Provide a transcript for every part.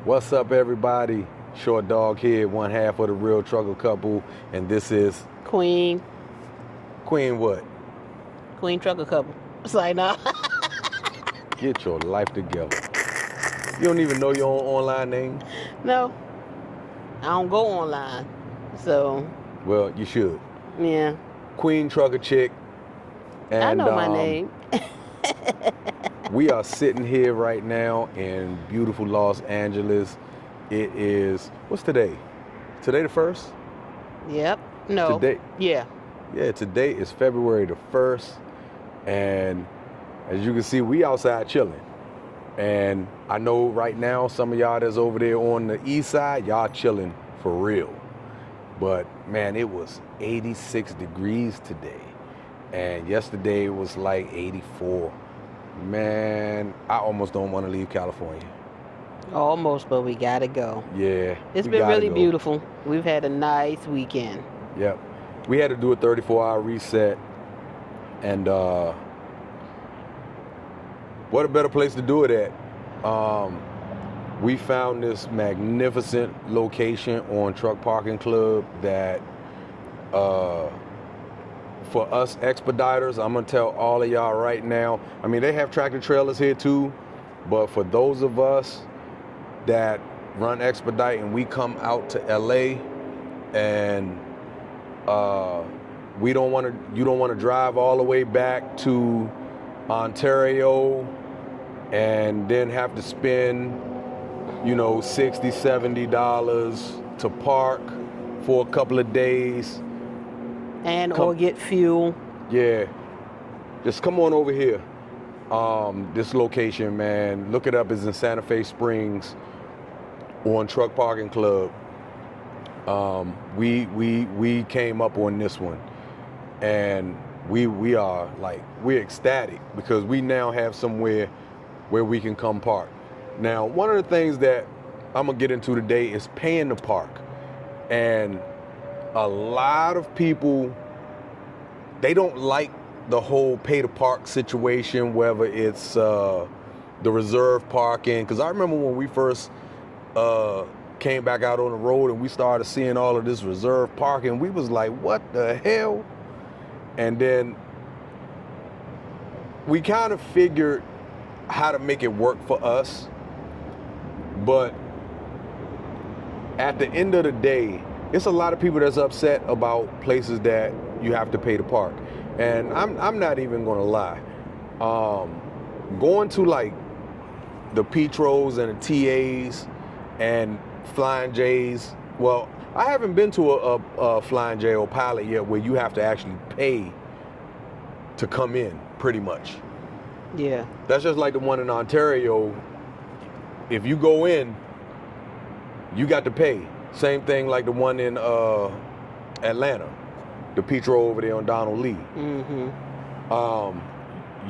What's up, everybody? Short Dog here, one half of the Real Trucker Couple, and this is Queen what? Queen Trucker Couple. It's like, nah. Get your life together. You don't even know your own online name? No, I don't go online. So, Well, you should. yeah. Queen Trucker Chick. And, I know my name. We are sitting here right now in beautiful Los Angeles. It is, what's today? Today the 1st? Yep. No. Today. Yeah. Yeah, today is February the 1st. And as you can see, we outside chilling. And I know right now some of y'all that's over there on the east side, y'all chilling for real. But man, it was 86 degrees today. And yesterday it was like 84. Man, I almost don't want to leave California. Almost, but we gotta go. Yeah. It's been really beautiful. We've had a nice weekend. Yep. We had to do a 34-hour reset. And what a better place to do it at. We found this magnificent location on Truck Parking Club that for us expediters, I'm gonna tell all of y'all right now, I mean, they have tractor trailers here too, but for those of us that run expedite and we come out to LA and you don't want to drive all the way back to Ontario and then have to spend, $60, $70 to park for a couple of days. Or get fuel. Yeah. Just come on over here. This location, man, look it up. It's in Santa Fe Springs on Truck Parking Club. We came up on this one, and we're ecstatic because we now have somewhere where we can come park. Now, one of the things that I'm gonna get into today is paying to park. And a lot of people, they don't like the whole pay to park situation, whether it's the reserve parking. Because I remember when we first came back out on the road and we started seeing all of this reserve parking, we was like, what the hell? And then we kind of figured how to make it work for us. But at the end of the day, it's a lot of people that's upset about places that you have to pay to park. And I'm not even gonna lie. Going to like the Petros and the TAs and Flying J's, well, I haven't been to a Flying J or Pilot yet where you have to actually pay to come in, pretty much. Yeah. That's just like the one in Ontario. If you go in, you got to pay. Same thing like the one in Atlanta, the Petro over there on Donald Lee. Mm-hmm.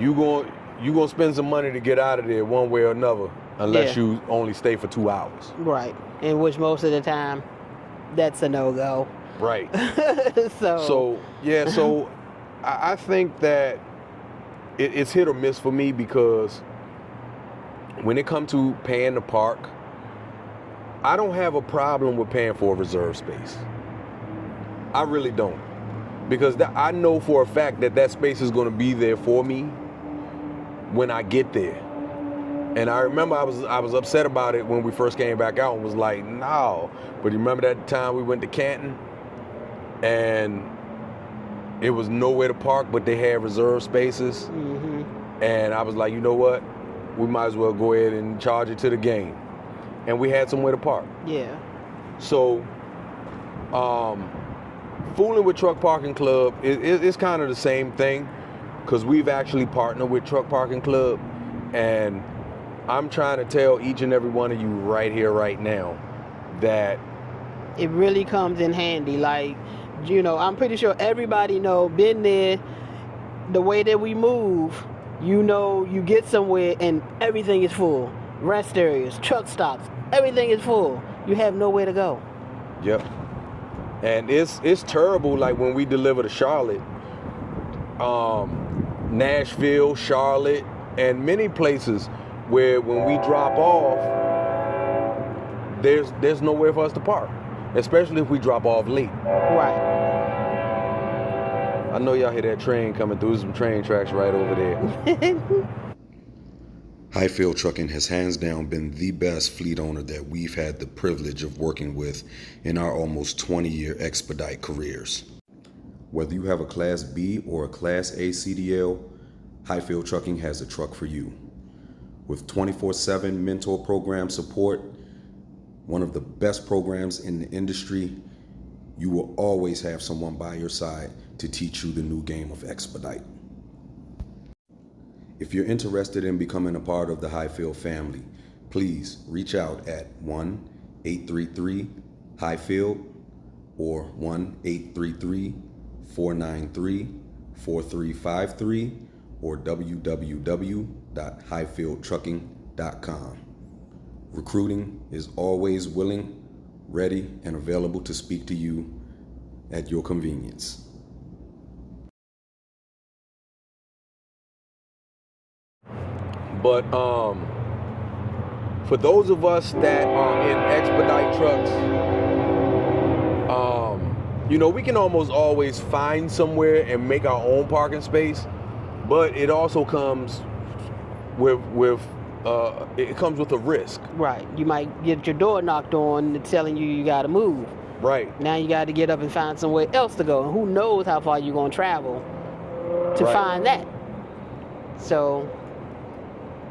You gonna spend some money to get out of there one way or another, unless you only stay for 2 hours. Right. In which most of the time, that's a no-go. Right. So I think that it's hit or miss for me because when it comes to paying to park, I don't have a problem with paying for a reserve space. I really don't. Because I know for a fact that space is going to be there for me when I get there. And I remember I was upset about it when we first came back out and was like, no. But you remember that time we went to Canton and it was nowhere to park, but they had reserve spaces. Mm-hmm. And I was like, you know what? We might as well go ahead and charge it to the game. And we had somewhere to park. Yeah. So, fooling with Truck Parking Club it's kind of the same thing, because we've actually partnered with Truck Parking Club, and I'm trying to tell each and every one of you right here, right now, that it really comes in handy. Like, I'm pretty sure everybody been there. The way that we move, you get somewhere and everything is full. Rest areas, truck stops, everything is full. You have nowhere to go. Yep. And it's terrible, like when we deliver to Charlotte, Nashville, Charlotte, and many places where when we drop off, there's nowhere for us to park, especially if we drop off late. Right. I know y'all hear that train coming through. There's some train tracks right over there. Highfield Trucking has hands down been the best fleet owner that we've had the privilege of working with in our almost 20-year expedite careers. Whether you have a Class B or a Class A CDL, Highfield Trucking has a truck for you. With 24/7 mentor program support, one of the best programs in the industry, you will always have someone by your side to teach you the new game of expedite. If you're interested in becoming a part of the Highfield family, please reach out at 1-833-HIGHFIELD or 1-833-493-4353 or www.highfieldtrucking.com. Recruiting is always willing, ready, and available to speak to you at your convenience. But for those of us that are in expedite trucks, we can almost always find somewhere and make our own parking space, but it also comes with a risk. Right. You might get your door knocked on telling you got to move. Right. Now you got to get up and find somewhere else to go. And who knows how far you're going to travel to find that. So...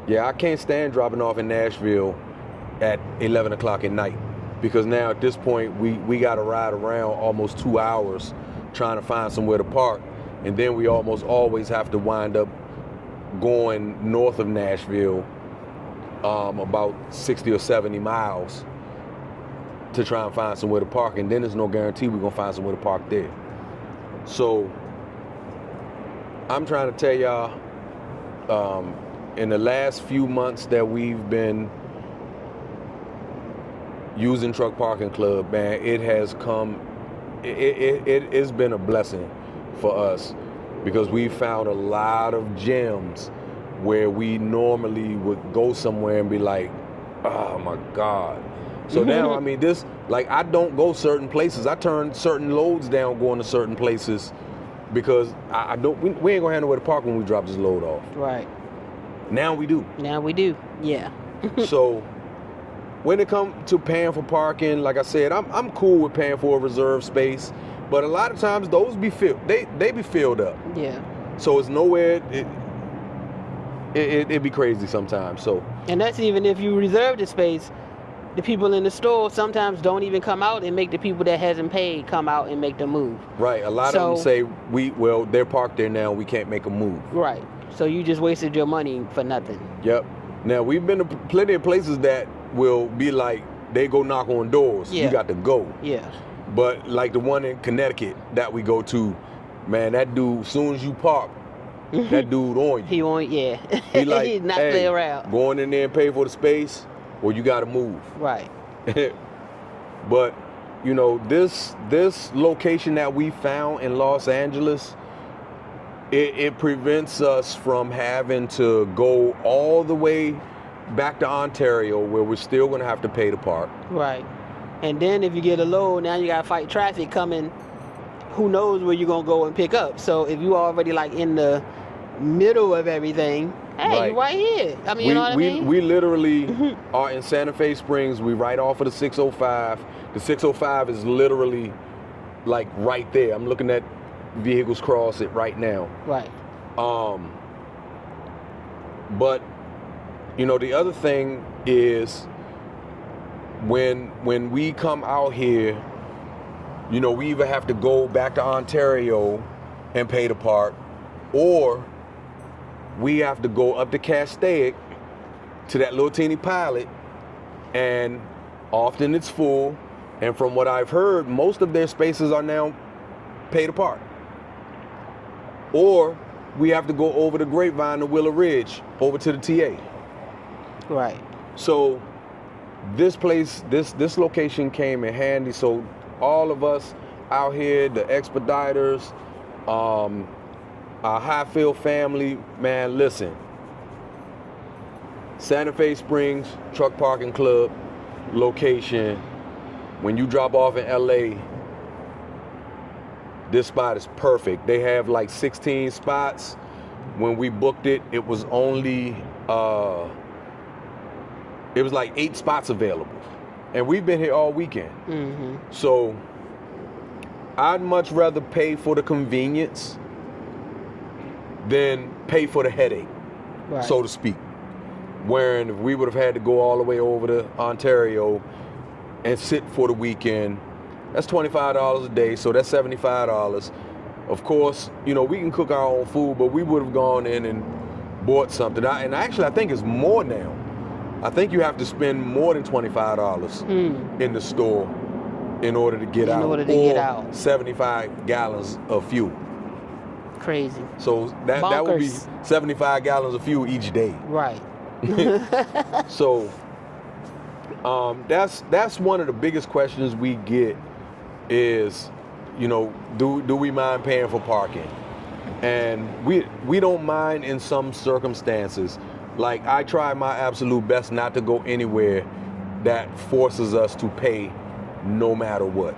yeah, I can't stand dropping off in Nashville at 11 o'clock at night, because now at this point we got to ride around almost 2 hours trying to find somewhere to park, and then we almost always have to wind up going north of Nashville about 60 or 70 miles to try and find somewhere to park, and then there's no guarantee we're going to find somewhere to park there. So I'm trying to tell y'all, in the last few months that we've been using Truck Parking Club, man, it's been a blessing for us, because we found a lot of gems where we normally would go somewhere and be like, oh my God. So now, I mean, I don't go certain places. I turn certain loads down going to certain places because we ain't gonna have nowhere to park when we drop this load off. Right. Now we do. Yeah. So when it comes to paying for parking, like I said, I'm cool with paying for a reserved space, but a lot of times those be filled. They be filled up. Yeah. So it's nowhere. It'd be crazy sometimes. So. And that's even if you reserve the space. The people in the store sometimes don't even come out and make the people that hasn't paid come out and make them move. Right. A lot of them say they're parked there now. We can't make them move. Right. So you just wasted your money for nothing. Yep. Now we've been to plenty of places that will be like they go knock on doors. Yeah. You got to go. Yeah. But like the one in Connecticut that we go to, man, that dude, as soon as you park, that dude on you. He on, yeah. He like, he's not play around. Going in there and pay for the space, or you got to move. Right. But this location that we found in Los Angeles, it prevents us from having to go all the way back to Ontario, where we're still going to have to pay to park. Right. And then if you get a load, now you got to fight traffic coming. Who knows where you're going to go and pick up. So if you already like in the middle of everything, hey, you're right here. I mean, you know what I mean? We literally are in Santa Fe Springs. We right off of the 605. The 605 is literally like right there. I'm looking at vehicles cross it right now. Right. But the other thing is when we come out here, we either have to go back to Ontario and pay to park, or we have to go up to Castaic to that little teeny pilot, and often it's full. And from what I've heard, most of their spaces are now pay to park. Or we have to go over the Grapevine to Willow Ridge, over to the TA. Right. So this place, this location came in handy. So all of us out here, the expediters, our Highfield family, man, listen. Santa Fe Springs Truck Parking Club, location, when you drop off in LA, this spot is perfect. They have like 16 spots. When we booked it, it was only it was like 8 spots available, and we've been here all weekend. So I'd much rather pay for the convenience than pay for the headache, Right. so to speak. Wherein if we would have had to go all the way over to Ontario and sit for the weekend, that's $25 a day, so that's $75. Of course, you know, we can cook our own food, but we would have gone in and bought something. And actually, I think it's more now. I think you have to spend more than $25 in the store in order to get out. In order to get out. 75 gallons of fuel. Crazy. So that would be Bonkers. 75 gallons of fuel each day. Right. So that's one of the biggest questions we get is, you know, do we mind paying for parking? And we don't mind in some circumstances. Like, I try my absolute best not to go anywhere that forces us to pay no matter what,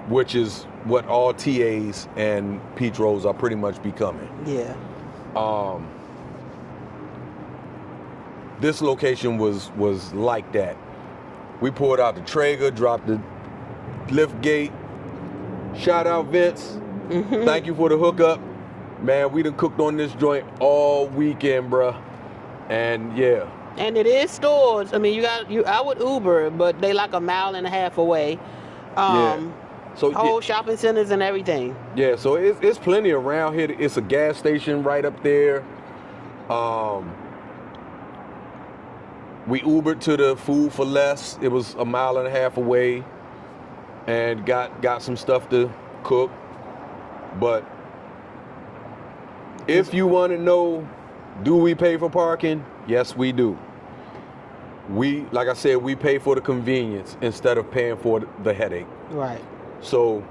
which is what all TAs and Petros are pretty much becoming. Yeah. This location was like that. We pulled out the Traeger, dropped the lift gate. Shout out Vince. Thank you for the hookup. Man, we done cooked on this joint all weekend, bruh. And yeah. And it is stores. I mean, I would Uber, but they like a mile and a half away. So Whole shopping centers and everything. yeah, so it's plenty around here. It's a gas station right up there. We Ubered to the Food for Less. It was a mile and a half away, and got some stuff to cook. But if you want to know, do we pay for parking? Yes, we do. Like I said, we pay for the convenience instead of paying for the headache. Right. So,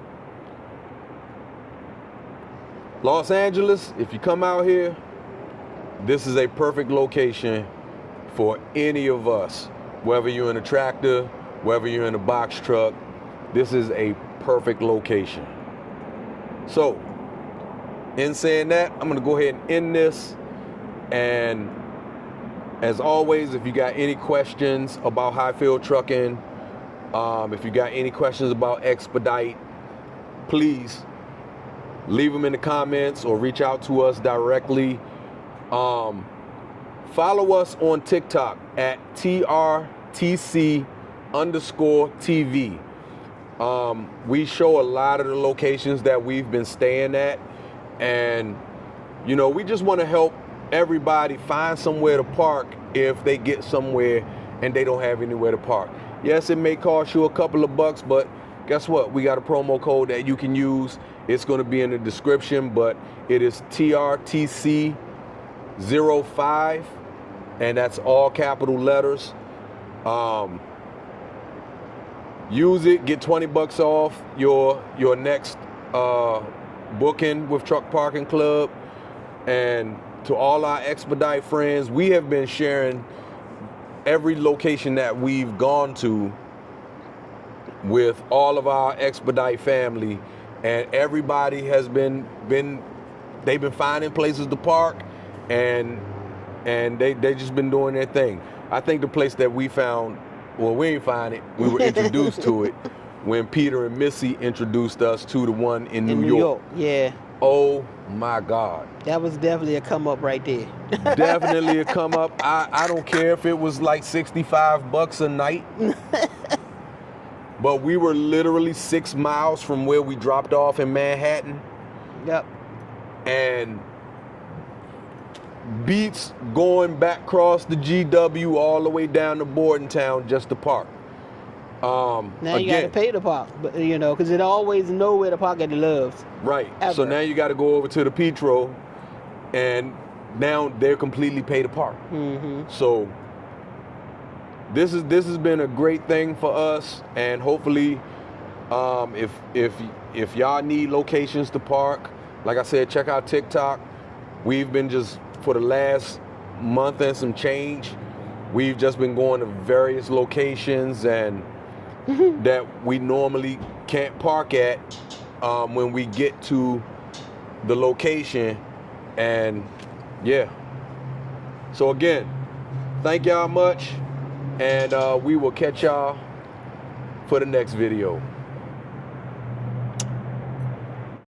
Los Angeles, if you come out here, this is a perfect location for any of us. Whether you're in a tractor, whether you're in a box truck, this is a perfect location. So, in saying that, I'm gonna go ahead and end this. And as always, if you got any questions about Highfield Trucking, if you got any questions about Expedite, please leave them in the comments or reach out to us directly. Follow us on TikTok at TRTC_TV. We show a lot of the locations that we've been staying at, and you know, we just want to help everybody find somewhere to park if they get somewhere and they don't have anywhere to park. Yes, it may cost you a couple of bucks, but guess what? We got a promo code that you can use. It's going to be in the description, but it is TRTC05, and that's all capital letters. Use it, get 20 bucks off your next booking with Truck Parking Club. And to all our Expedite friends, we have been sharing every location that we've gone to with all of our Expedite family, and everybody has been they've been finding places to park, and they just been doing their thing. I think the place that we found, well, we ain't find it, we were introduced to it when Peter and Missy introduced us to the one in New York. Yeah. Oh my God. That was definitely a come up right there. Definitely a come up. I don't care if it was like $65 a night. But we were literally 6 miles from where we dropped off in Manhattan. Yep. And beats going back across the GW all the way down to Bordentown just to park. Now you got to pay to park, but you know, because it always nowhere to park at the Loves. Right. Ever. So now you got to go over to the Petro, and now they're completely pay to park. So this has been a great thing for us, and hopefully, if y'all need locations to park, like I said, check out TikTok. We've been just for the last month and some change, we've just been going to various locations and that we normally can't park at when we get to the location. And yeah, so again, thank y'all much, and we will catch y'all for the next video.